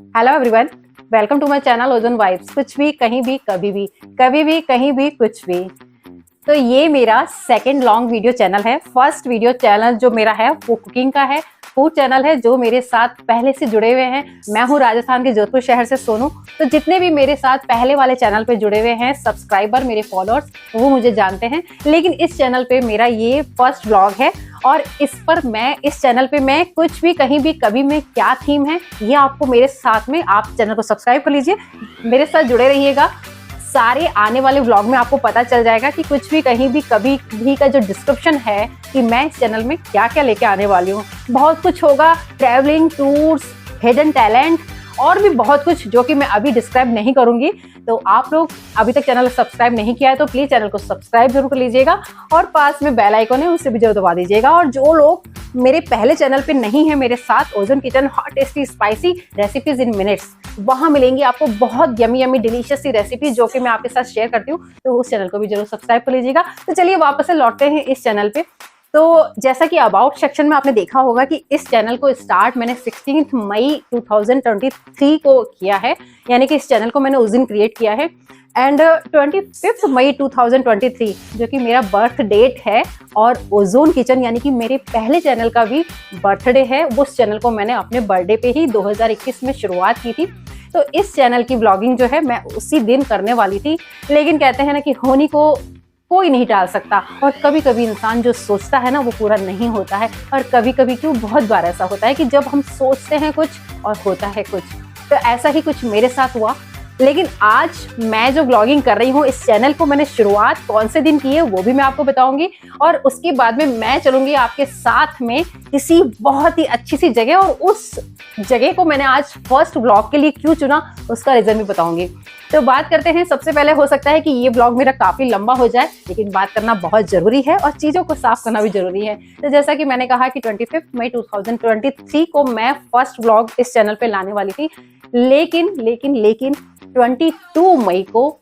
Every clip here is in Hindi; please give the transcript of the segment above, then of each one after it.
Hello everyone, welcome to my channel Ozone vibes. कुछ भी कहीं भी कभी भी, कभी भी कहीं भी कुछ भी। तो ये मेरा सेकंड लॉन्ग वीडियो चैनल है। फर्स्ट वीडियो चैनल जो मेरा है वो कुकिंग का है, फूड चैनल है जो मेरे साथ पहले से जुड़े हुए हैं। मैं हूँ राजस्थान के जोधपुर शहर से सोनू। तो जितने भी मेरे साथ पहले वाले चैनल पे जुड़े हुए हैं सब्सक्राइबर, मेरे फॉलोअर्स, वो मुझे जानते हैं। लेकिन इस चैनल पे मेरा ये फर्स्ट व्लॉग है और इस चैनल पे मैं कुछ भी कहीं भी कभी में क्या थीम है ये आपको मेरे साथ में, आप चैनल को सब्सक्राइब कर लीजिए, मेरे साथ जुड़े रहिएगा। सारे आने वाले व्लॉग में आपको पता चल जाएगा कि कुछ भी कहीं भी कभी भी का जो डिस्क्रिप्शन है कि मैं इस चैनल में क्या क्या लेके आने वाली हूँ। बहुत कुछ होगा, ट्रैवलिंग, टूर्स, हिडन टैलेंट और भी बहुत कुछ जो कि मैं अभी डिस्क्राइब नहीं करूंगी। तो आप लोग अभी तक चैनल सब्सक्राइब नहीं किया है तो प्लीज चैनल को सब्सक्राइब जरूर कर लीजिएगा और पास में बेल आइकन है उसे भी जरूर दबा दीजिएगा। और जो लोग मेरे पहले चैनल पे नहीं है मेरे साथ, ozone kitchen hot tasty spicy recipes इन मिनट्स, वहां मिलेंगी आपको बहुत यमी यमी डिलीशियस सी रेसिपी जो कि मैं आपके साथ शेयर करती हूँ। तो उस चैनल को भी जरूर सब्सक्राइब कर लीजिएगा। तो चलिए वापस से लौटते हैं इस चैनल पे। तो जैसा कि अबाउट सेक्शन में आपने देखा होगा कि इस चैनल को स्टार्ट मैंने 16 मई 2023 को किया है, यानी कि इस चैनल को मैंने उस दिन क्रिएट किया है। एंड 25 मई 2023 जो कि मेरा बर्थ डेट है और ओजोन किचन यानी कि मेरे पहले चैनल का भी बर्थडे है। उस चैनल को मैंने अपने बर्थडे पे ही 2021 में शुरुआत की थी। तो इस चैनल की व्लॉगिंग जो है मैं उसी दिन करने वाली थी, लेकिन कहते हैं ना कि होनी को कोई नहीं टाल सकता और कभी कभी इंसान जो सोचता है ना वो पूरा नहीं होता है। और कभी कभी क्यों, बहुत बार ऐसा होता है कि जब हम सोचते हैं कुछ और होता है कुछ। तो ऐसा ही कुछ मेरे साथ हुआ। लेकिन आज मैं जो व्लॉगिंग कर रही हूँ, इस चैनल को मैंने शुरुआत कौन से दिन की है वो भी मैं आपको बताऊंगी। और उसके बाद में मैं चलूंगी आपके साथ में किसी बहुत ही अच्छी सी जगह, और उस जगह को मैंने आज फर्स्ट व्लॉग के लिए क्यों चुना उसका रीजन भी बताऊंगी। तो बात करते हैं। सबसे पहले हो सकता है कि ये व्लॉग मेरा काफी लंबा हो जाए, लेकिन बात करना बहुत जरूरी है और चीजों को साफ करना भी जरूरी है। तो जैसा कि मैंने कहा कि 25 मई 2023 को मैं फर्स्ट व्लॉग इस चैनल पे लाने वाली थी, लेकिन 22 मई को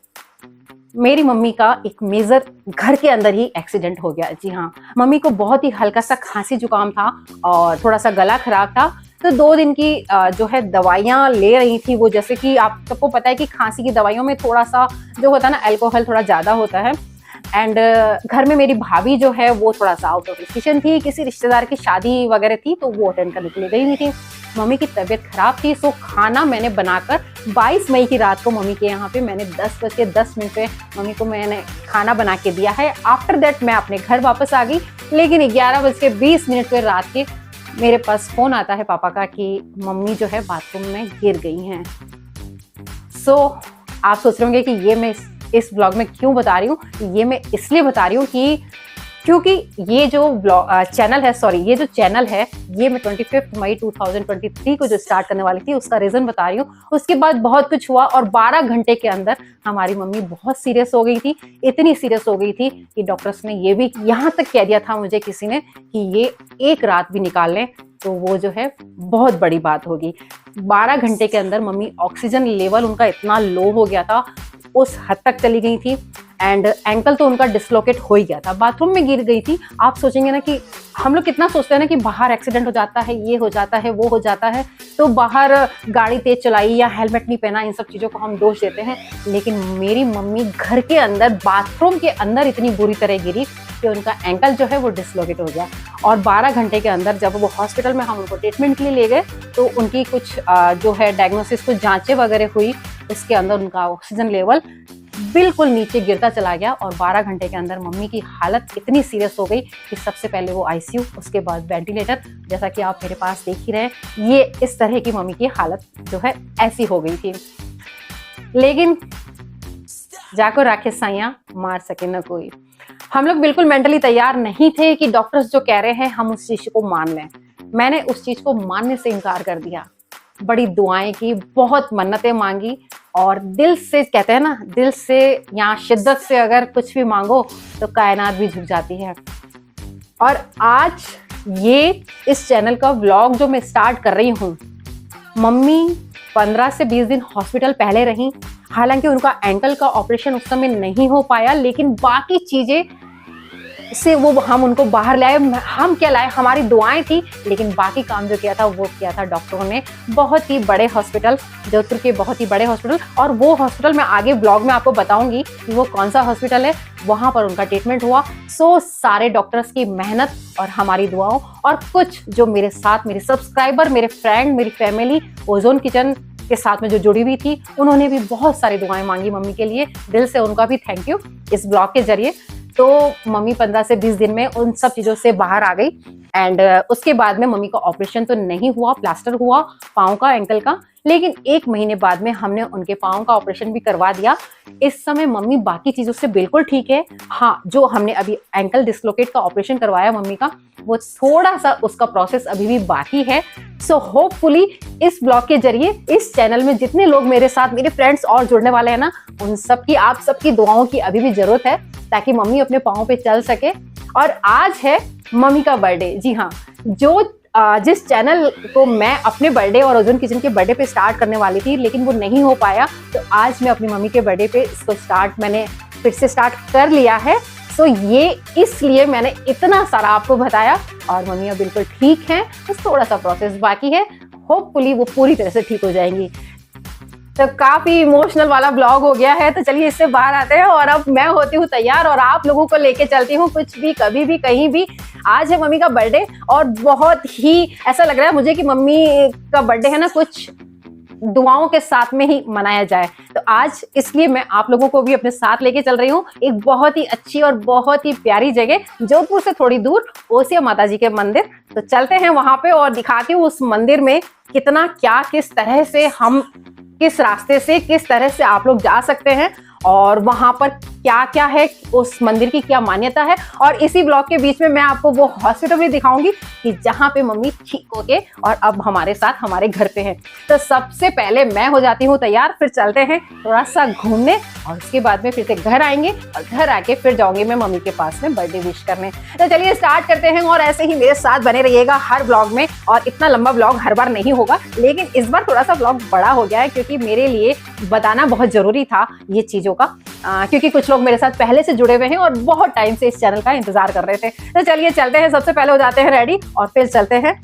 मेरी मम्मी का एक मेजर घर के अंदर ही एक्सीडेंट हो गया। जी हाँ, मम्मी को बहुत ही हल्का सा खांसी जुकाम था और थोड़ा सा गला खराब था। तो 2 दिन की जो है दवाइयाँ ले रही थी वो, जैसे कि आप सबको पता है कि खांसी की दवाइयों में थोड़ा सा जो होता है ना, अल्कोहल थोड़ा ज़्यादा होता है। एंड घर में मेरी भाभी जो है वो थोड़ा सा आउट ऑफ स्टेशन थी, किसी रिश्तेदार की शादी वगैरह थी तो वो अटेंड करने के लिए गई हुई थी। मम्मी की तबीयत खराब थी, सो खाना मैंने बनाकर 22 मई की रात को मम्मी के यहाँ पे मैंने 10:10 पे मम्मी को मैंने खाना बना के दिया है। आफ्टर दैट मैं अपने घर वापस आ गई, लेकिन 11:20 पे रात के मेरे पास फोन आता है पापा का कि मम्मी जो है बाथरूम में गिर गई हैं। सो आप सोच रहे होंगे कि ये मैं इस ब्लॉग में क्यों बता रही हूँ। ये मैं इसलिए बता रही हूँ कि क्योंकि ये जो चैनल है ये मैं 25 मई 2023 को जो स्टार्ट करने वाली थी उसका रीजन बता रही हूँ। उसके बाद बहुत कुछ हुआ और 12 घंटे के अंदर हमारी मम्मी बहुत सीरियस हो गई थी। इतनी सीरियस हो गई थी कि डॉक्टर्स ने ये भी यहाँ तक कह दिया था मुझे किसी ने कि ये एक रात भी निकाल लें तो वो जो है बहुत बड़ी बात होगी। 12 घंटे के अंदर मम्मी ऑक्सीजन लेवल उनका इतना लो हो गया था, उस हद तक चली गई थी। एंड एंकल तो उनका डिसलोकेट हो ही गया था, बाथरूम में गिर गई थी। आप सोचेंगे ना कि हम लोग कितना सोचते हैं ना कि बाहर एक्सीडेंट हो जाता है, ये हो जाता है, वो हो जाता है, तो बाहर गाड़ी तेज चलाई या हेलमेट नहीं पहना, इन सब चीज़ों को हम दोष देते हैं। लेकिन मेरी मम्मी घर के अंदर, बाथरूम के अंदर इतनी बुरी तरह गिरी कि उनका एंकल जो है वो डिसलोकेट हो गया। और 12 घंटे के अंदर जब वो हॉस्पिटल में हम उनको ट्रीटमेंट के लिए ले गए तो उनकी कुछ जो है डायग्नोसिस, कुछ जांचें वगैरह हुई, उसके अंदर उनका ऑक्सीजन लेवल बिल्कुल नीचे गिरता चला गया। और 12 घंटे के अंदर मम्मी की हालत इतनी सीरियस हो गई कि सबसे पहले वो आईसीयू, उसके बाद वेंटिलेटर, जैसा कि आप मेरे पास देख ही रहे हैं। ये इस तरह की मम्मी की हालत जो है ऐसी हो गई थी। लेकिन जाको राखे साइया मार सके न कोई। हम लोग बिल्कुल मेंटली तैयार नहीं थे कि डॉक्टर्स जो कह रहे हैं हम उस चीज को मान लें। मैंने उस चीज को मानने से इनकार कर दिया। बड़ी दुआएं की, बहुत मन्नतें मांगी और दिल से, कहते हैं ना, दिल से या शिद्दत से अगर कुछ भी मांगो तो कायनात भी झुक जाती है। और आज ये इस चैनल का व्लॉग जो मैं स्टार्ट कर रही हूँ, मम्मी 15 से 20 दिन हॉस्पिटल पहले रही। हालांकि उनका एंकल का ऑपरेशन उस समय नहीं हो पाया, लेकिन बाकी चीजें से वो हम उनको बाहर लाए। हम क्या लाए, हमारी दुआएं थी, लेकिन बाकी काम जो किया था वो किया था डॉक्टरों ने। बहुत ही बड़े हॉस्पिटल, जोधपुर के बहुत ही बड़े हॉस्पिटल, और वो हॉस्पिटल मैं आगे ब्लॉग में आपको बताऊंगी कि वो कौन सा हॉस्पिटल है। वहां पर उनका ट्रीटमेंट हुआ। सो सारे डॉक्टर्स की मेहनत और हमारी दुआओं, और कुछ जो मेरे साथ मेरे सब्सक्राइबर, मेरे फ्रेंड, मेरी फैमिली ओजोन किचन के साथ में जो जुड़ी हुई थी, उन्होंने भी बहुत सारी दुआएं मांगी मम्मी के लिए। दिल से उनका भी थैंक यू इस ब्लॉग के जरिए। तो मम्मी 15 से 20 दिन में उन सब चीजों से बाहर आ गई। एंड उसके बाद में मम्मी का ऑपरेशन तो नहीं हुआ, प्लास्टर हुआ पाँव का, एंकल का, लेकिन 1 महीने बाद में हमने उनके पाँव का ऑपरेशन भी करवा दिया। इस समय मम्मी बाकी चीजों से बिल्कुल ठीक है। हाँ, जो हमने अभी एंकल डिस्लोकेट का ऑपरेशन करवाया मम्मी का, वो थोड़ा सा उसका प्रोसेस अभी भी बाकी है। सो होपफुली इस ब्लॉग के जरिए इस चैनल में जितने लोग मेरे साथ, मेरे फ्रेंड्स और जुड़ने वाले हैं ना, उन सबकी, आप सबकी दुआओं की अभी भी जरूरत है, ताकि मम्मी अपने पाँव पे चल सके। और आज है मम्मी का बर्थडे। जी हाँ, जिस चैनल को मैं अपने बर्थडे और ओजोन किचन के बर्थडे पे स्टार्ट करने वाली थी, लेकिन वो नहीं हो पाया, तो आज मैं अपनी मम्मी के बर्थडे पे इसको मैंने फिर से स्टार्ट कर लिया है। सो ये इसलिए मैंने इतना सारा आपको बताया, और मम्मी अब बिल्कुल ठीक है, बस थोड़ा सा प्रोसेस बाकी है। होपफुली वो पूरी तरह से ठीक हो जाएंगी। तो काफी इमोशनल वाला ब्लॉग हो गया है, तो चलिए इससे बाहर आते हैं। और अब मैं होती हूँ तैयार और आप लोगों को लेके चलती हूँ कुछ भी, कभी भी, कहीं भी। आज है मम्मी का बर्थडे, और बहुत ही ऐसा लग रहा है मुझे कि मम्मी का बर्थडे है ना, कुछ दुआओं के साथ में ही मनाया जाए। तो आज इसलिए मैं आप लोगों को भी अपने साथ लेके चल रही हूँ एक बहुत ही अच्छी और बहुत ही प्यारी जगह, जोधपुर से थोड़ी दूर, ओसिया माता जी के मंदिर। तो चलते हैं वहां पे और दिखाती हूँ उस मंदिर में कितना क्या, किस तरह से हम, किस रास्ते से, किस तरह से आप लोग जा सकते हैं, और वहां पर क्या क्या है, उस मंदिर की क्या मान्यता है। और इसी ब्लॉग के बीच में मैं आपको वो हॉस्पिटल भी दिखाऊंगी कि जहां पे मम्मी ठीक होके और अब हमारे साथ हमारे घर पे है। तो सबसे पहले मैं हो जाती हूँ तैयार, फिर चलते हैं थोड़ा सा घूमने, और उसके बाद में फिर से घर आएंगे, और घर आके फिर जाऊंगी मैं मम्मी के पास में बर्थडे विश करने। तो चलिए स्टार्ट करते हैं, और ऐसे ही मेरे साथ बने रहिएगा हर ब्लॉग में। और इतना लंबा ब्लॉग हर बार नहीं होगा, लेकिन इस बार थोड़ा सा ब्लॉग बड़ा हो गया है, क्योंकि मेरे लिए बताना बहुत जरूरी था ये चीजों का, क्योंकि कुछ लोग मेरे साथ पहले से जुड़े हुए हैं और बहुत टाइम से इस चैनल का इंतजार कर रहे थे। तो चलिए चलते हैं, सबसे पहले हो जाते हैं रेडी, और फिर चलते हैं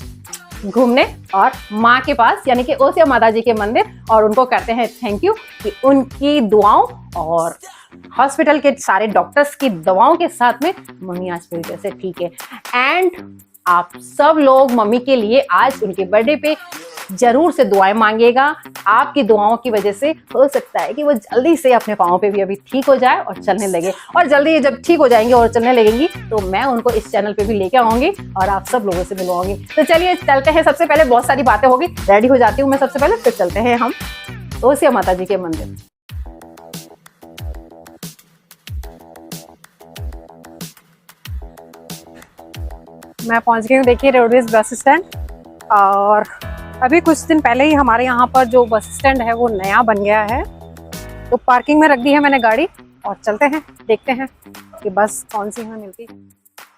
घूमने और माँ के पास, यानी कि ओसिया माता जी के मंदिर, और उनको कहते हैं थैंक यू कि उनकी दुआओं और हॉस्पिटल के सारे डॉक्टर्स की दवाओं के साथ में मम्मी आज पूरी तरह से ठीक है। एंड आप सब लोग मम्मी के लिए आज उनके बर्थडे पे जरूर से दुआएं मांगिएगा। आपकी दुआओं की वजह से हो सकता है कि वो जल्दी से अपने पाँव पे भी अभी ठीक हो जाए और चलने लगे, और जल्दी जब ठीक हो जाएंगे और चलने लगेंगी तो मैं उनको इस चैनल पे भी लेके आऊंगी और आप सब लोगों से मिलवाऊंगी। तो चलिए चलते हैं, सबसे पहले बहुत सारी बातें होगी, रेडी हो जाती हूँ मैं सबसे पहले, फिर चलते हैं हम ओसिया माता जी के मंदिर। मैं पहुंच गई हूँ, देखिए रोडवेज बस स्टैंड। और अभी कुछ दिन पहले ही हमारे यहाँ पर जो बस स्टैंड है वो नया बन गया है, तो पार्किंग में रख दी है मैंने गाड़ी, और चलते हैं देखते हैं कि बस कौन सी हमें मिलती है।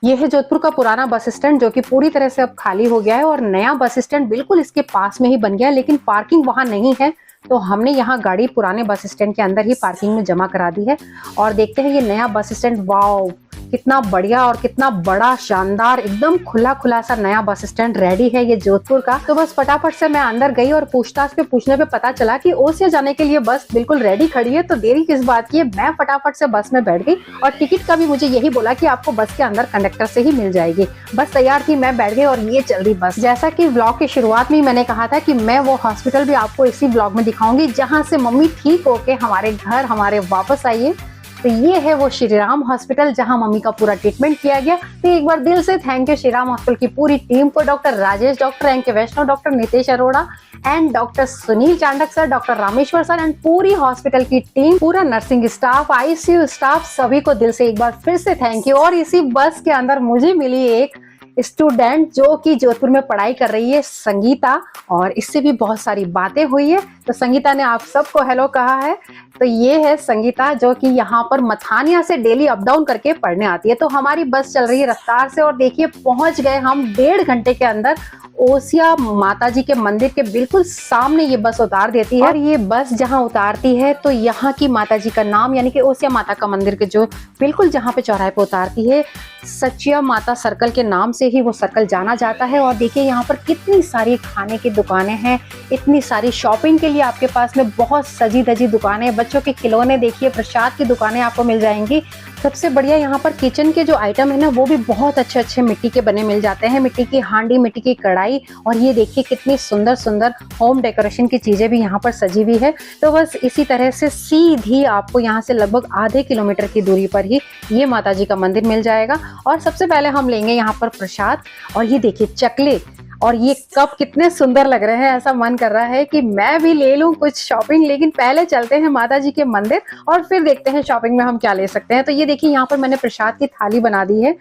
ये है जोधपुर का पुराना बस स्टैंड, जो कि पूरी तरह से अब खाली हो गया है, और नया बस स्टैंड बिल्कुल इसके पास में ही बन गया है, लेकिन पार्किंग वहाँ नहीं है। तो हमने यहाँ गाड़ी पुराने बस स्टैंड के अंदर ही पार्किंग में जमा करा दी है, और देखते हैं ये नया बस स्टैंड। वाओ, कितना बढ़िया और कितना बड़ा, शानदार, एकदम खुला खुला सा नया बस स्टैंड रेडी है ये जोधपुर का। तो बस फटाफट से मैं अंदर गई, और पूछताछ पे पूछने पे पता चला कि ओसिया जाने के लिए बस बिल्कुल रेडी खड़ी है। तो देरी किस बात की है, मैं फटाफट से बस में बैठ गई, और टिकट का भी मुझे यही बोला कि आपको बस के अंदर कंडक्टर से ही मिल जाएगी। बस तैयार थी, मैं बैठ गई, और ये चल रही बस। जैसा कि ब्लॉग की शुरुआत में मैंने कहा था कि मैं वो हॉस्पिटल भी आपको इसी ब्लॉग में दिखाऊंगी जहाँ से मम्मी ठीक होके हमारे घर हमारे वापस आई है। तो ये है वो श्री राम हॉस्पिटल जहां मम्मी का पूरा ट्रीटमेंट किया गया। तो एक बार दिल से thank you Shri Ram hospital की पूरी टीम को, doctor Rajesh, doctor NK Vaishnav, doctor Nitesh Arora and doctor Sunil Chandak sir, doctor Rameshwar sir and पूरी हॉस्पिटल की टीम, पूरा नर्सिंग स्टाफ, आईसीयू स्टाफ, सभी को दिल से एक बार फिर से थैंक यू। और इसी बस के अंदर मुझे मिली एक स्टूडेंट जो कि जोधपुर में पढ़ाई कर रही है, संगीता, और इससे भी बहुत सारी बातें हुई है। तो संगीता ने आप सबको हेलो कहा है। तो ये है संगीता जो कि यहाँ पर मथानिया से डेली अप डाउन करके पढ़ने आती है। तो हमारी बस चल रही है रफ्तार से और देखिए पहुंच गए हम 1.5 घंटे के अंदर ओसिया माता जी के मंदिर के बिल्कुल सामने ये बस उतार देती है। और ये बस जहाँ उतारती है तो यहाँ की माता जी का नाम यानी कि ओसिया माता का मंदिर के जो बिल्कुल जहाँ पे चौराहे पे उतारती है, सचिया माता सर्कल के नाम से ही वो सर्कल जाना जाता है। और देखिए यहाँ पर कितनी सारी खाने की दुकानें हैं, इतनी सारी शॉपिंग के लिए आपके पास में बहुत सजी धजी दुकानें, बच्चों के खिलौने, देखिए प्रसाद की दुकानें आपको मिल जाएंगी। सबसे बढ़िया यहाँ पर किचन के जो आइटम है ना वो भी बहुत अच्छे अच्छे मिट्टी के बने मिल जाते हैं, मिट्टी की हांडी, मिट्टी की कढ़ाई। और ये देखिए कितनी सुंदर सुंदर होम डेकोरेशन की चीजें भी यहाँ पर सजी हुई है। तो बस इसी तरह से सीधी आपको यहाँ से लगभग आधे किलोमीटर की दूरी पर ही ये माता जी का मंदिर मिल जाएगा। और सबसे पहले हम लेंगे यहाँ पर प्रसाद। और ये देखिए चकले और ये कप कितने सुंदर लग रहे हैं, ऐसा मन कर रहा है कि मैं भी ले लूं कुछ शॉपिंग। लेकिन पहले चलते हैं माता जी के मंदिर और फिर देखते हैं शॉपिंग में हम क्या ले सकते हैं। तो ये देखिए यहाँ पर मैंने प्रसाद की थाली बना दी है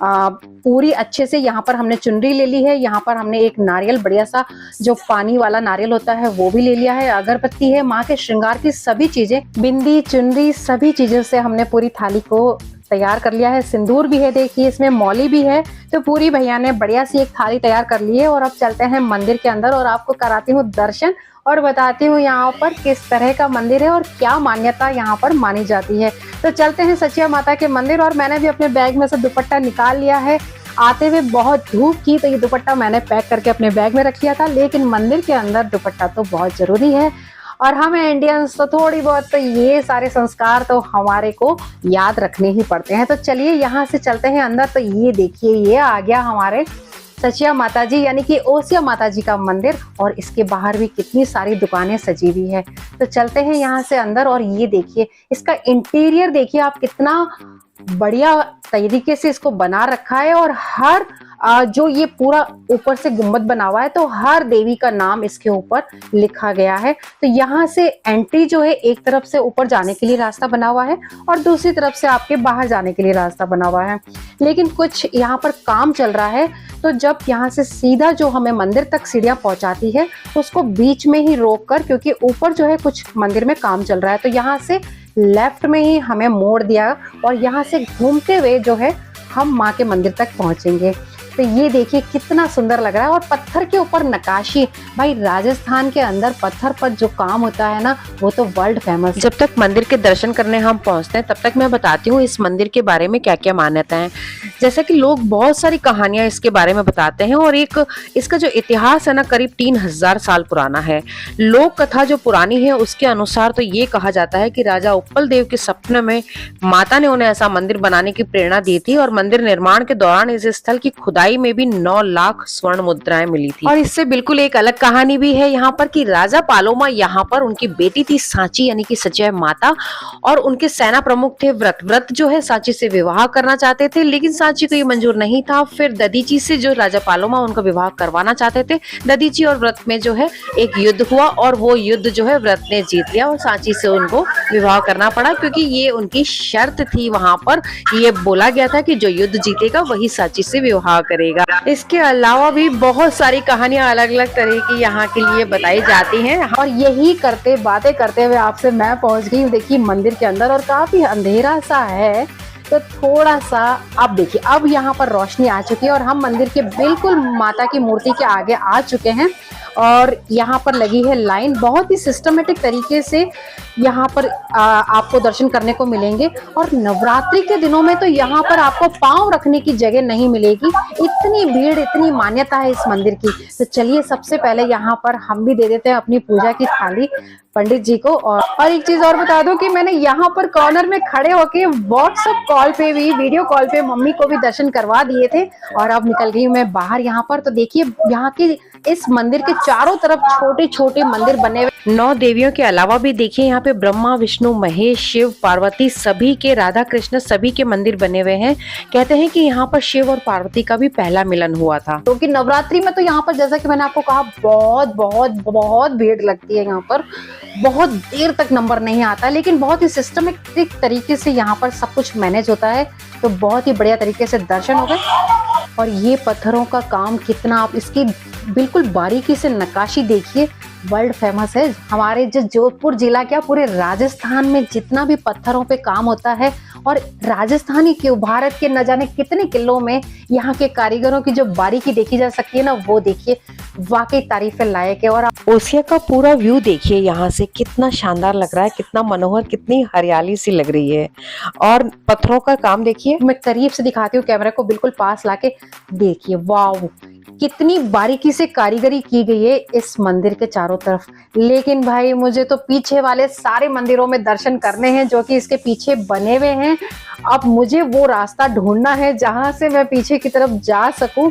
पूरी अच्छे से। यहाँ पर हमने चुनरी ले ली है, यहाँ पर हमने एक नारियल बढ़िया सा जो पानी वाला नारियल होता है वो भी ले लिया है, अगरबत्ती है, माँ के श्रृंगार की सभी चीजें, बिंदी, चुनरी, सभी चीजों से हमने पूरी थाली को तैयार कर लिया है। सिंदूर भी है, देखिए इसमें मौली भी है। तो पूरी भैया ने बढ़िया सी एक थाली तैयार कर ली है। और अब चलते हैं मंदिर के अंदर और आपको कराती हूँ दर्शन और बताती हूँ यहाँ पर किस तरह का मंदिर है और क्या मान्यता यहाँ पर मानी जाती है। तो चलते हैं सचिया माता के मंदिर। और मैंने भी अपने बैग में से दुपट्टा निकाल लिया है। आते हुए बहुत धूप की तो ये दुपट्टा मैंने पैक करके अपने बैग में रख लिया था, लेकिन मंदिर के अंदर दुपट्टा तो बहुत जरूरी है। और हमें इंडियंस तो थोड़ी बहुत तो ये सारे संस्कार तो हमारे को याद रखने ही पड़ते हैं। तो चलिए यहाँ से चलते हैं अंदर। तो ये देखिए ये आ गया हमारे सचिया माता जी यानी कि ओसिया माता जी का मंदिर। और इसके बाहर भी कितनी सारी दुकानें सजी हुई है। तो चलते हैं यहाँ से अंदर। और ये देखिए इसका इंटीरियर देखिए आप, कितना बढ़िया तरीके से इसको बना रखा है। और हर जो ये पूरा ऊपर से गुम्बद बना हुआ है तो हर देवी का नाम इसके ऊपर लिखा गया है। तो यहाँ से एंट्री जो है एक तरफ से ऊपर जाने के लिए रास्ता बना हुआ है और दूसरी तरफ से आपके बाहर जाने के लिए रास्ता बना हुआ है। लेकिन कुछ यहाँ पर काम चल रहा है, तो जब यहाँ से सीधा जो हमें मंदिर तक सीढ़ियाँ पहुँचाती है उसको बीच में ही रोक कर, क्योंकि ऊपर जो है कुछ मंदिर में काम चल रहा है, तो यहाँ से लेफ्ट में ही हमें मोड़ दिया और यहाँ से घूमते हुए जो है हम माँ के मंदिर तक पहुँचेंगे। तो ये देखिए कितना सुंदर लग रहा है। और पत्थर के ऊपर नक्काशी, भाई राजस्थान के अंदर पत्थर पर जो काम होता है ना वो तो वर्ल्ड फेमस। जब तक मंदिर के दर्शन करने हम पहुंचते हैं तब तक मैं बताती हूँ इस मंदिर के बारे में क्या क्या मान्यता है। जैसा कि लोग बहुत सारी कहानियां इसके बारे में बताते हैं और एक इसका जो इतिहास है ना करीब 3000 साल पुराना है। लोक कथा जो पुरानी है उसके अनुसार तो ये कहा जाता है कि राजा उत्पल देव के सपने में माता ने उन्हें ऐसा मंदिर बनाने की प्रेरणा दी थी और मंदिर निर्माण के दौरान इस स्थल की खुदाई में भी 9 लाख स्वर्ण मुद्राएं मिली थी। और इससे बिल्कुल एक अलग कहानी भी है यहाँ पर कि राजा पालोमा यहाँ पर उनकी बेटी थी सांची यानी कि सचिया माता और उनके सेना प्रमुख थे व्रत। व्रत जो है सांची से विवाह करना चाहते थे, लेकिन सांची को ये मंजूर नहीं था। फिर दधीची से जो राजा पालोमा उनका विवाह करवाना चाहते थे। दधीची और व्रत में जो है एक युद्ध हुआ और वो युद्ध जो है व्रत ने जीत लिया और सांची से उनको विवाह करना पड़ा, क्योंकि ये उनकी शर्त थी। वहां पर ये बोला गया था कि जो युद्ध जीतेगा वही सांची से विवाह करेगा। इसके अलावा भी बहुत सारी कहानियां अलग अलग तरह की यहाँ के लिए बताई जाती हैं। और यही करते बातें करते हुए आपसे मैं पहुंच गई हूँ देखिए मंदिर के अंदर। और काफी अंधेरा सा है तो थोड़ा सा अब देखिए अब यहाँ पर रोशनी आ चुकी है और हम मंदिर के बिल्कुल माता की मूर्ति के आगे आ चुके हैं। और यहाँ पर लगी है लाइन, बहुत ही सिस्टमेटिक तरीके से यहाँ पर आपको दर्शन करने को मिलेंगे। और नवरात्रि के दिनों में तो यहाँ पर आपको पांव रखने की जगह नहीं मिलेगी, इतनी भीड़, इतनी मान्यता है इस मंदिर की। तो चलिए सबसे पहले यहाँ पर हम भी दे देते हैं अपनी पूजा की थाली पंडित जी को। और एक चीज और बता दूं कि मैंने यहाँ पर कॉर्नर में खड़े होके व्हाट्सएप कॉल पे भी, वीडियो कॉल पे मम्मी को भी दर्शन करवा दिए थे। और अब निकल गई हूँ मैं बाहर यहाँ पर। तो देखिए यहाँ के इस मंदिर के चारों तरफ छोटे छोटे मंदिर बने हुए, 9 देवियों के अलावा भी देखिए यहाँ पे ब्रह्मा, विष्णु, महेश, शिव, पार्वती, सभी के, राधा कृष्ण सभी के मंदिर बने हुए हैं। कहते हैं कि यहाँ पर शिव और पार्वती का भी पहला मिलन हुआ था। क्योंकि नवरात्रि में तो यहाँ पर जैसा कि मैंने आपको कहा बहुत बहुत बहुत भीड़ लगती है। यहाँ पर बहुत देर तक नंबर नहीं आता, लेकिन बहुत ही सिस्टमेटिक तरीके से यहाँ पर सब कुछ मैनेज होता है। तो बहुत ही बढ़िया तरीके से दर्शन हो गए। और ये पत्थरों का काम कितना, आप इसकी बिल्कुल बारीकी से नक्काशी देखिए, वर्ल्ड फेमस है। हमारे जो जोधपुर जिला क्या पूरे राजस्थान में जितना भी पत्थरों पे काम होता है, और राजस्थानी क्यों भारत के न जाने कितने किलों में यहाँ के कारीगरों की जो बारीकी देखी जा सकती है ना, वो देखिए वाकई तारीफ लायक है। और ओसिया का पूरा व्यू देखिए, यहाँ से कितना शानदार लग रहा है, कितना मनोहर, कितनी हरियाली सी लग रही है। और पत्थरों का काम देखिए, मैं करीब से दिखाती हूँ, कैमरा को बिल्कुल पास लाके देखिए, वाव कितनी बारीकी से कारीगरी की गई है इस मंदिर के चारों तरफ। लेकिन भाई मुझे तो पीछे वाले सारे मंदिरों में दर्शन करने हैं जो कि इसके पीछे बने हुए हैं। अब मुझे वो रास्ता ढूंढना है जहां से मैं पीछे की तरफ जा सकूं।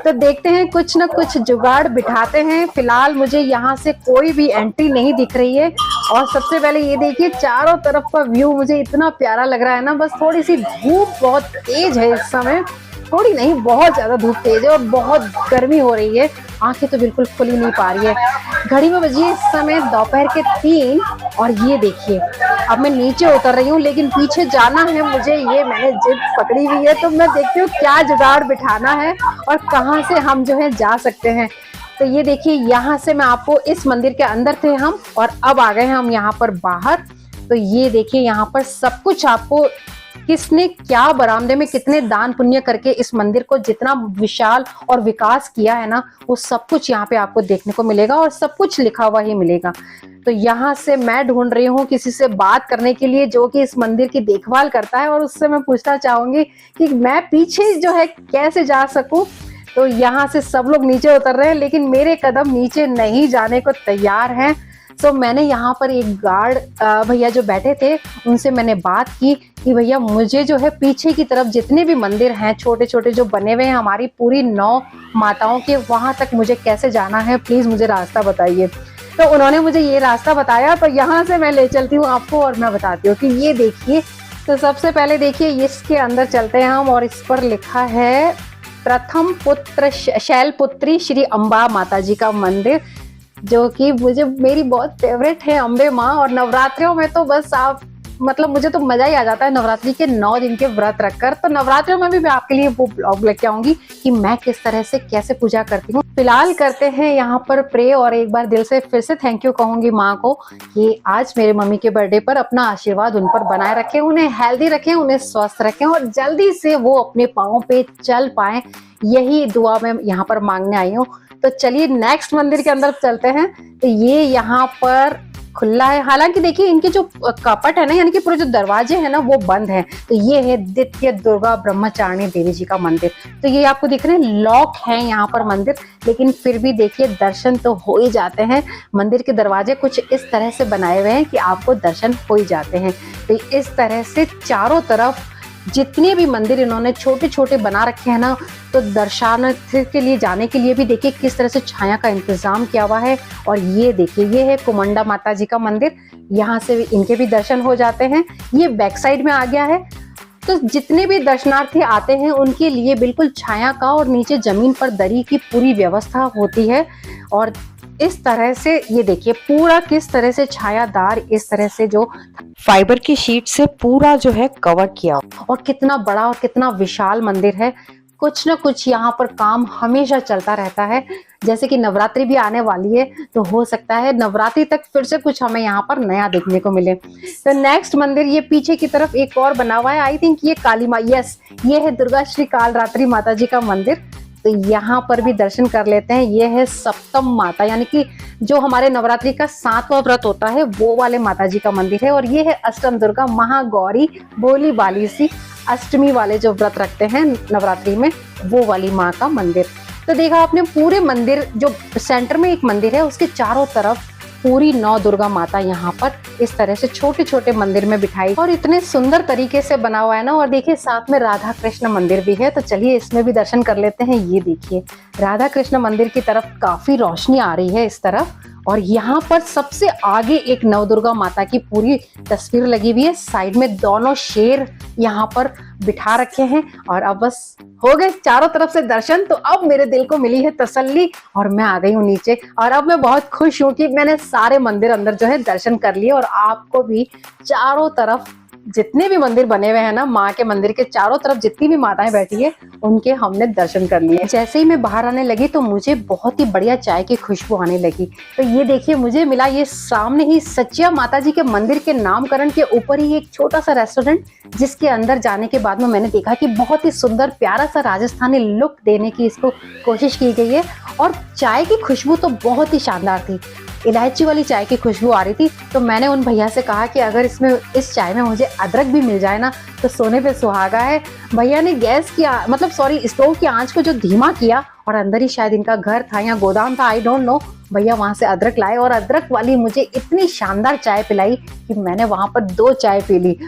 तो देखते हैं, कुछ ना कुछ जुगाड़ बिठाते हैं। फिलहाल मुझे यहाँ से कोई भी एंट्री नहीं दिख रही है। और सबसे पहले ये देखिए, चारों तरफ का व्यू मुझे इतना प्यारा लग रहा है ना। बस थोड़ी सी धूप बहुत तेज है इस समय, थोड़ी नहीं बहुत ज्यादा धूप तेज है और बहुत गर्मी हो रही है। आंखें तो बिल्कुल खुल ही नहीं पा रही है। घड़ी में बजी इस समय दोपहर के 3। और ये देखिए, अब मैं नीचे उतर रही हूँ, लेकिन पीछे जाना है मुझे। ये मैंने जिद पकड़ी हुई है, तो मैं देखती हूँ क्या जुगाड़ बिठाना है और कहाँ से हम जो है जा सकते हैं। तो ये देखिए, यहाँ से मैं आपको, इस मंदिर के अंदर थे हम और अब आ गए हैं हम यहाँ पर बाहर। तो ये देखिए, यहाँ पर सब कुछ आपको किसने क्या बरामदे में कितने दान पुण्य करके इस मंदिर को जितना विशाल और विकास किया है ना, वो सब कुछ यहाँ पे आपको देखने को मिलेगा और सब कुछ लिखा हुआ ही मिलेगा। तो यहाँ से मैं ढूंढ रही हूँ किसी से बात करने के लिए जो कि इस मंदिर की देखभाल करता है, और उससे मैं पूछना चाहूंगी कि मैं पीछे जो है कैसे जा सकूं। तो यहाँ से सब लोग नीचे उतर रहे हैं, लेकिन मेरे कदम नीचे नहीं जाने को तैयार हैं। तो मैंने यहाँ पर एक गार्ड भैया जो बैठे थे, उनसे मैंने बात की कि भैया मुझे जो है पीछे की तरफ जितने भी मंदिर हैं छोटे छोटे जो बने हुए हैं हमारी पूरी 9 माताओं के, वहां तक मुझे कैसे जाना है, प्लीज मुझे रास्ता बताइए। तो उन्होंने मुझे ये रास्ता बताया। तो यहाँ से मैं ले चलती हूँ आपको और मैं बताती हूँ कि ये देखिए। तो सबसे पहले देखिए, इसके अंदर चलते हैं हम और इस पर लिखा है प्रथम पुत्र शैलपुत्री श्री अम्बा माता जी का मंदिर, जो कि मुझे मेरी बहुत फेवरेट है अम्बे माँ। और नवरात्रियों में तो बस आप मतलब मुझे तो मजा ही आ जाता है नवरात्रि के 9 दिन के व्रत रखकर। तो नवरात्रियों में भी मैं आपके लिए वो ब्लॉग लेके आऊंगी कि मैं किस तरह से कैसे पूजा करती हूँ। फिलहाल करते हैं यहाँ पर प्रे, और एक बार दिल से फिर से थैंक यू कहूंगी माँ को कि आज मेरे मम्मी के बर्थडे पर अपना आशीर्वाद उन पर बनाए रखें, उन्हें हेल्दी रखें, उन्हें स्वस्थ रखें और जल्दी से वो अपने पाँव पे चल पाए। यही दुआ मैं यहाँ पर मांगने आई हूँ। तो चलिए नेक्स्ट मंदिर के अंदर चलते हैं। तो ये यहाँ पर खुला है, हालांकि देखिए इनके जो कपट है ना, यानी कि पूरे जो दरवाजे हैं ना, वो बंद हैं। तो ये है द्वितीय दुर्गा ब्रह्मचारिणी देवी जी का मंदिर। तो ये आपको दिख रहे हैं लॉक है यहाँ पर मंदिर, लेकिन फिर भी देखिए दर्शन तो हो ही जाते हैं। मंदिर के दरवाजे कुछ इस तरह से बनाए हुए हैं कि आपको दर्शन हो ही जाते हैं। तो इस तरह से चारों तरफ जितने भी मंदिर इन्होंने छोटे छोटे बना रखे हैं ना, तो दर्शनार्थी के लिए जाने के लिए भी देखिए किस तरह से छाया का इंतजाम किया हुआ है। और ये देखिए, ये है कुमंडा माता जी का मंदिर, यहाँ से इनके भी दर्शन हो जाते हैं। ये बैक साइड में आ गया है। तो जितने भी दर्शनार्थी आते हैं उनके लिए बिल्कुल छाया का और नीचे जमीन पर दरी की पूरी व्यवस्था होती है। और इस तरह से ये देखिए पूरा किस तरह से छायादार, इस तरह से जो फाइबर की शीट से पूरा जो है कवर किया। और कितना बड़ा और कितना विशाल मंदिर है। कुछ ना कुछ यहाँ पर काम हमेशा चलता रहता है। जैसे कि नवरात्रि भी आने वाली है, तो हो सकता है नवरात्रि तक फिर से कुछ हमें यहाँ पर नया देखने को मिले। तो नेक्स्ट मंदिर ये पीछे की तरफ एक और बना हुआ है, आई थिंक ये काली माँ, यस ये है दुर्गा श्री कालरात्रि माता जी का मंदिर। तो यहाँ पर भी दर्शन कर लेते हैं। ये है सप्तम माता, यानी कि जो हमारे नवरात्रि का 7वां व्रत होता है वो वाले माता जी का मंदिर है। और ये है अष्टम दुर्गा महागौरी भोली बाली सी, अष्टमी वाले जो व्रत रखते हैं नवरात्रि में, वो वाली माँ का मंदिर। तो देखा आपने पूरे मंदिर, जो सेंटर में एक मंदिर है उसके चारों तरफ पूरी 9 दुर्गा माता यहाँ पर इस तरह से छोटे छोटे मंदिर में बिठाई और इतने सुंदर तरीके से बना हुआ है ना। और देखिए साथ में राधा कृष्ण मंदिर भी है, तो चलिए इसमें भी दर्शन कर लेते हैं। ये देखिए राधा कृष्ण मंदिर की तरफ काफी रोशनी आ रही है इस तरफ। और यहाँ पर सबसे आगे एक नवदुर्गा माता की पूरी तस्वीर लगी हुई है। साइड में दोनों शेर यहाँ पर बिठा रखे हैं। और अब बस हो गए चारों तरफ से दर्शन। तो अब मेरे दिल को मिली है तसल्ली और मैं आ गई हूँ नीचे। और अब मैं बहुत खुश हूँ कि मैंने सारे मंदिर अंदर जो है दर्शन कर लिए और आपको भी चारों तरफ जितने भी मंदिर बने हुए हैं ना, माँ के मंदिर के चारों तरफ जितनी भी माताएं बैठी है उनके हमने दर्शन कर लिए। जैसे ही मैं बाहर आने लगी तो मुझे बहुत ही बढ़िया चाय की खुशबू आने लगी। तो ये देखिए मुझे मिला ये सामने ही सचिया माता जी के मंदिर के नामकरण के ऊपर ही एक छोटा सा रेस्टोरेंट, जिसके अंदर जाने के बाद में मैंने देखा कि बहुत ही सुंदर प्यारा सा राजस्थानी लुक देने की इसको कोशिश की गई है। और चाय की खुशबू तो बहुत ही शानदार थी, इलायची वाली चाय की खुशबू आ रही थी। तो मैंने उन भैया से कहा कि अगर इस चाय में मुझे अदरक भी मिल जाए ना तो सोने पे सुहागा है। भैया ने गैस की स्टोव की आंच को जो धीमा किया, और अंदर ही शायद इनका घर था या गोदाम था, आई डोंट नो, भैया वहां से अदरक लाए और अदरक वाली मुझे इतनी शानदार चाय पिलाई कि मैंने वहां पर 2 चाय पी ली।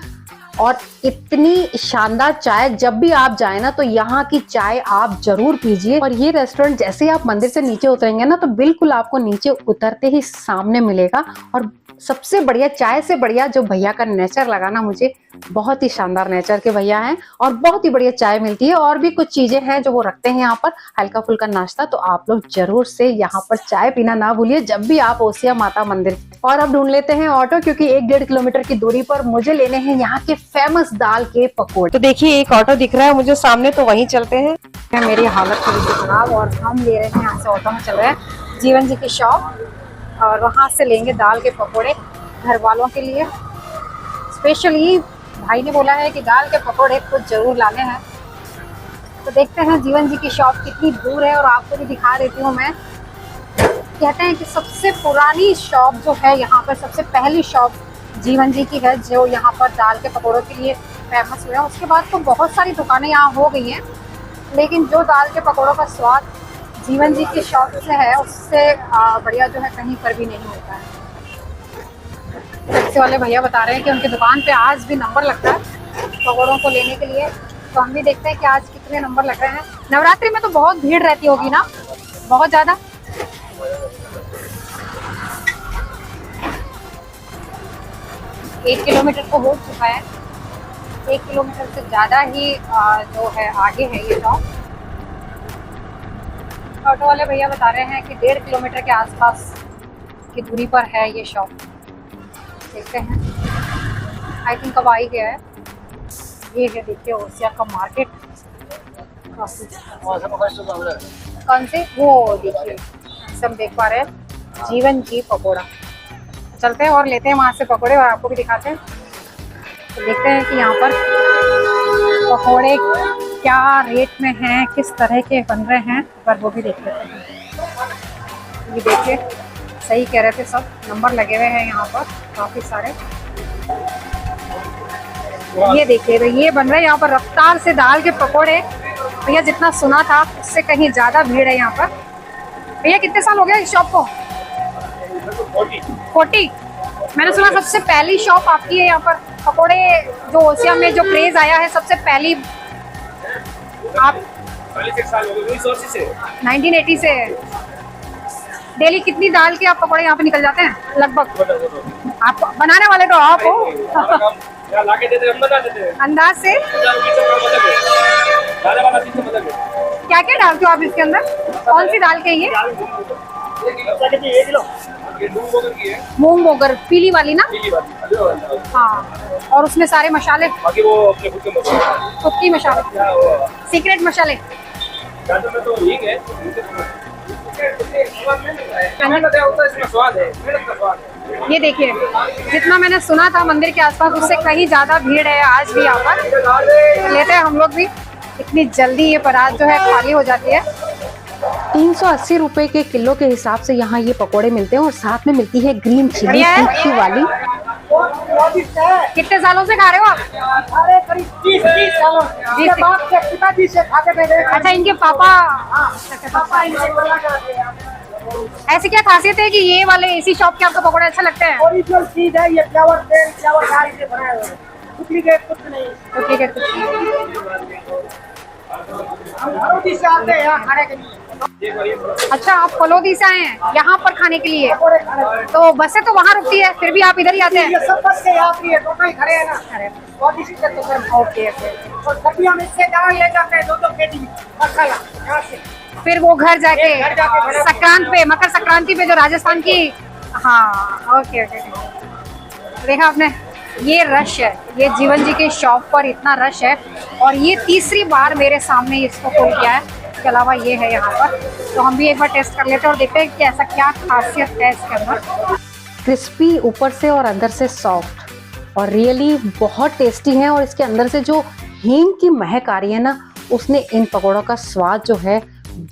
और इतनी शानदार चाय, जब भी आप जाए ना तो यहाँ की चाय आप जरूर पीजिए। और ये रेस्टोरेंट जैसे ही आप मंदिर से नीचे उतरेंगे ना तो बिल्कुल आपको नीचे उतरते ही सामने मिलेगा। और सबसे बढ़िया, चाय से बढ़िया जो भैया का नेचर लगा ना मुझे, बहुत ही शानदार नेचर के भैया हैं और बहुत ही बढ़िया चाय मिलती है। और भी कुछ चीजें हैं जो वो रखते हैं यहाँ पर, हल्का फुल्का नाश्ता। तो आप लोग जरूर से यहाँ पर चाय पीना ना भूलिए जब भी आप ओसिया माता मंदिर। और अब ढूंढ लेते हैं ऑटो, क्योंकि 1-1.5 किलोमीटर की दूरी पर मुझे लेने हैं यहाँ के फेमस दाल के पकौड़े। तो देखिए एक ऑटो दिख रहा है मुझे सामने, तो वहीं चलते हैं। मेरी हालत थोड़ी सी खराब, और हम ले रहे हैं यहाँ से, ऑटो में चल रहे हैं जीवन जी की शॉप, और वहाँ से लेंगे दाल के पकौड़े घर वालों के लिए। स्पेशली भाई ने बोला है कि दाल के पकौड़े तो जरूर लाने हैं। तो देखते हैं जीवन जी की शॉप कितनी दूर है, और आपको भी दिखा देती हूँ मैं। कहते हैं कि सबसे पुरानी शॉप जो है यहाँ पर, सबसे पहली शॉप जीवन जी की है जो यहाँ पर दाल के पकौड़ों के लिए फेमस हुआ है। उसके बाद तो बहुत सारी दुकानें यहाँ हो गई हैं, लेकिन जो दाल के पकौड़ों का स्वाद जीवन जी की शॉप से है उससे बढ़िया जो है कहीं पर भी नहीं होता है। टैक्सी वाले भैया बता रहे हैं कि उनकी दुकान पे आज भी नंबर लगता है पकौड़ों को लेने के लिए। तो हम भी देखते हैं कि आज कितने नंबर लग रहे हैं। नवरात्रि में तो बहुत भीड़ रहती होगी ना, बहुत ज़्यादा। एक किलोमीटर तो हो चुका है, 1 किलोमीटर से ज़्यादा ही जो है आगे है ये शॉप। ऑटो वाले भैया बता रहे हैं कि 1.5 किलोमीटर के आसपास की दूरी पर है ये शॉप। देखते हैं, आई थिंक अब आ ही गया है। ये है देखिए ओसिया का मार्केट। कौन से वो देखिए सब देख पा रहे हैं, जीवन जी पकौड़ा। चलते हैं और लेते हैं वहाँ से पकौड़े और आपको भी दिखाते हैं। तो देखते हैं कि यहाँ पर पकौड़े क्या रेट में हैं, किस तरह के बन रहे हैं, पर वो भी देख लेते हैं। ये देखिए सही कह रहे थे, सब नंबर लगे हुए हैं यहाँ पर काफ़ी सारे। ये देखिए तो ये बन रहा है यहाँ पर रफ्तार से दाल के पकौड़े। भैया जितना सुना था उससे कहीं ज़्यादा भीड़ है यहाँ पर। भैया कितने साल हो गया इस शॉप को? 40। मैंने सुना सबसे पहली शॉप आपकी है यहाँ पर पकौड़े, जो ओसिया में जो क्रेज आया है सबसे पहली आप 1980 से। डेली कितनी दाल के आप पकौड़े यहाँ पे निकल जाते हैं लगभग? आप बनाने वाले तो आप हो। अंदाज से क्या क्या डालते हो आप इसके अंदर? कौन सी दाल के ये? मूंग मोगर, पीली वाली ना? हाँ, और उसमें सारे मसाले, बाकी वो अपने खुद की मसाले, सीक्रेट मसाले। ये देखिए जितना मैंने सुना था मंदिर के आसपास उससे कहीं ज्यादा भीड़ है आज भी यहाँ पर। लेते हैं हम लोग भी, इतनी जल्दी ये परात जो है खाली हो जाती है। 380 रुपए के किलो के हिसाब से यहाँ ये पकोड़े मिलते हैं, और साथ में मिलती है ग्रीन चिली तीखी वाली। कितने सालों से खा रहे हो आप? अरे करीब 30 सालों। अच्छा, इनके पापा। ऐसी क्या खासियत है कि ये वाले इसी शॉप के आपको पकौड़े अच्छे लगते हैं? ओरिजिनल चीज है ये, फ्लावर तेल, फ्लावर डाल के बनाए हुए, डुप्लीकेट कुछ नहीं। डुप्लीकेट कुछ नहीं। हम फलोदी से आते हैं यहाँ खाने के लिए। अच्छा, आप फलोदी से आए हैं यहाँ पर खाने के लिए? तो बसें तो वहाँ रुकती है, फिर भी आप इधर ही आते हैं? ये सब बस के यात्री है, टोटल खड़े हैं ना। Okay okay. और कभी हम इससे दाल ले जाते हैं 2-2 केजी मसाला यहाँ से। फिर वो घर जाके संक्रांत पे, मकर संक्रांति पे जो राजस्थान की। हाँ, ओके ओके, देखा आपने ये रश है, ये जीवन जी के शॉप पर इतना रश है और ये तीसरी बार मेरे सामने इसको खोल किया है। इसके अलावा ये है यहाँ पर, तो हम भी एक बार टेस्ट कर लेते हैं और देखते हैं कि ऐसा क्या खासियत है इसके अंदर। क्रिस्पी ऊपर से और अंदर से सॉफ्ट और रियली बहुत टेस्टी है। और इसके अंदर से जो हींग की महक आ रही है ना, उसने इन पकौड़ों का स्वाद जो है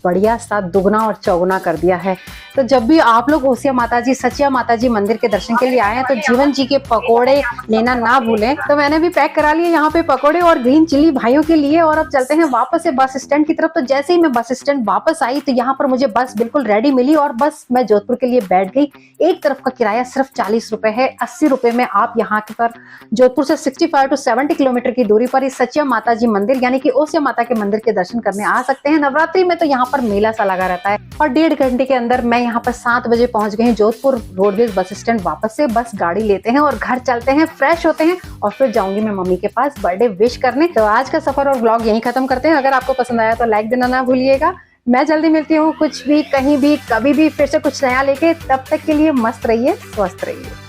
बढ़िया सा दुगना और चौगुना कर दिया है। तो जब भी आप लोग ओसिया माता जी, सचिया माता जी मंदिर के दर्शन के लिए आए हैं तो जीवन जी के पकोड़े लेना ना भूलें। तो मैंने भी पैक करा लिए यहाँ पे पकोड़े और ग्रीन चिली भाइयों के लिए। और अब चलते हैं वापस से बस स्टैंड की तरफ। तो जैसे ही मैं बस स्टैंड वापस आई तो यहाँ पर मुझे बस बिल्कुल रेडी मिली और बस मैं जोधपुर के लिए बैठ गई। एक तरफ का किराया सिर्फ 40 रुपए है। 80 रुपए में आप यहाँ पर जोधपुर से 65 to 70 किलोमीटर की दूरी पर इस सचिया माता जी मंदिर यानी कि ओसिया माता के मंदिर के दर्शन करने आ सकते हैं। नवरात्रि में तो यहाँ पर मेला सा लगा रहता है। और 1.5 घंटे के अंदर मैं यहाँ पर 7 बजे पहुंच गई जोधपुर रोडवेज बस स्टैंड। वापस से बस गाड़ी लेते हैं और घर चलते हैं, फ्रेश होते हैं और फिर जाऊंगी मैं मम्मी के पास बर्थडे विश करने। तो आज का सफर और व्लॉग यहीं खत्म करते हैं। अगर आपको पसंद आया तो लाइक देना ना भूलिएगा। मैं जल्दी मिलती हूँ कुछ भी, कहीं भी, कभी भी फिर से कुछ नया लेके। तब तक के लिए मस्त रहिए, स्वस्थ रहिए।